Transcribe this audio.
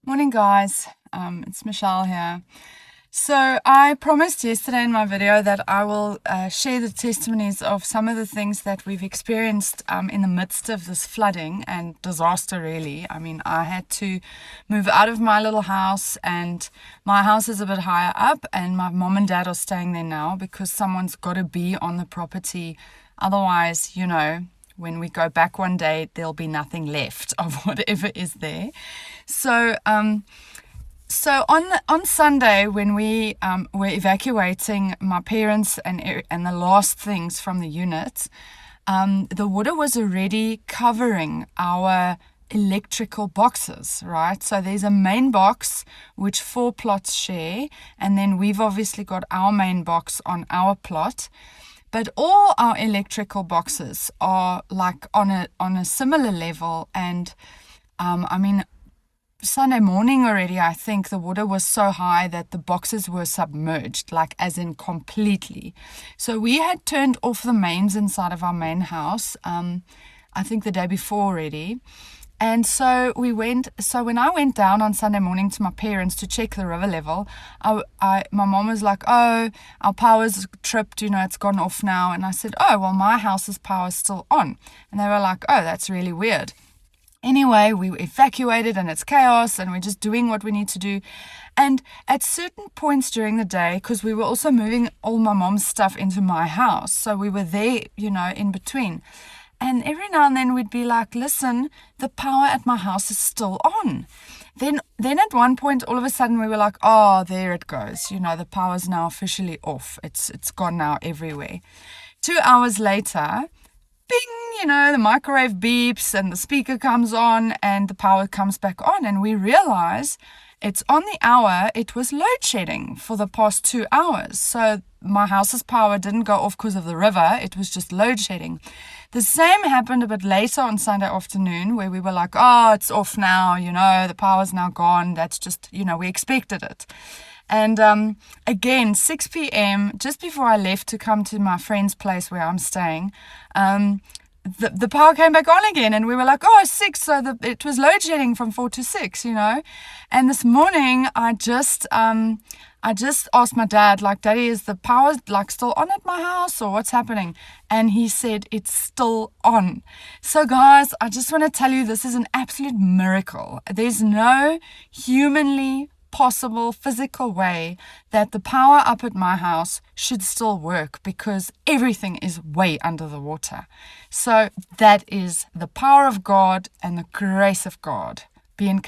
Morning guys, it's Michelle here. So I promised yesterday in my video that I will share the testimonies of some of the things that we've experienced in the midst of this flooding and disaster really. I mean, I had to move out of my little house, and my house is a bit higher up, and my mom and dad are staying there now because someone's got to be on the property. Otherwise, when we go back one day, there'll be nothing left of whatever is there. So on Sunday, when we were evacuating my parents and the last things from the unit, the water was already covering our electrical boxes, right? So there's a main box which 4 plots share, and then we've obviously got our main box on our plot. But all our electrical boxes are like on a similar level, and Sunday morning already, I think the water was so high that the boxes were submerged, like as in completely. So we had turned off the mains inside of our main house, I think the day before already. And so when I went down on Sunday morning to my parents to check the river level, my mom was like, "Oh, our power's tripped, it's gone off now." And I said, "Oh, well, my house's power's still on." And they were like, "Oh, that's really weird." Anyway, we evacuated and it's chaos and we're just doing what we need to do. And at certain points during the day, because we were also moving all my mom's stuff into my house, so we were there, in between. And every now and then we'd be like, "Listen, the power at my house is still on." Then at one point, all of a sudden we were like, "Oh, there it goes. The power's now officially off. It's gone now everywhere." 2 hours later, bing, the microwave beeps and the speaker comes on and the power comes back on, and we realize it's on the hour. It was load shedding for the past 2 hours. So my house's power didn't go off because of the river. It was just load shedding. The same happened a bit later on Sunday afternoon, where we were like, "Oh, it's off now, the power's now gone." That's just, we expected it. And again, 6 p.m., just before I left to come to my friend's place where I'm staying, the power came back on again, and we were like, "Oh, 6, so it was load shedding from 4 to 6, And this morning, I just asked my dad, like, "Daddy, is the power still on at my house, or what's happening?" And he said it's still on. So guys, I just want to tell you, this is an absolute miracle. There's no humanly possible physical way that the power up at my house should still work, because everything is way under the water. So that is the power of God and the grace of God. Be encouraged.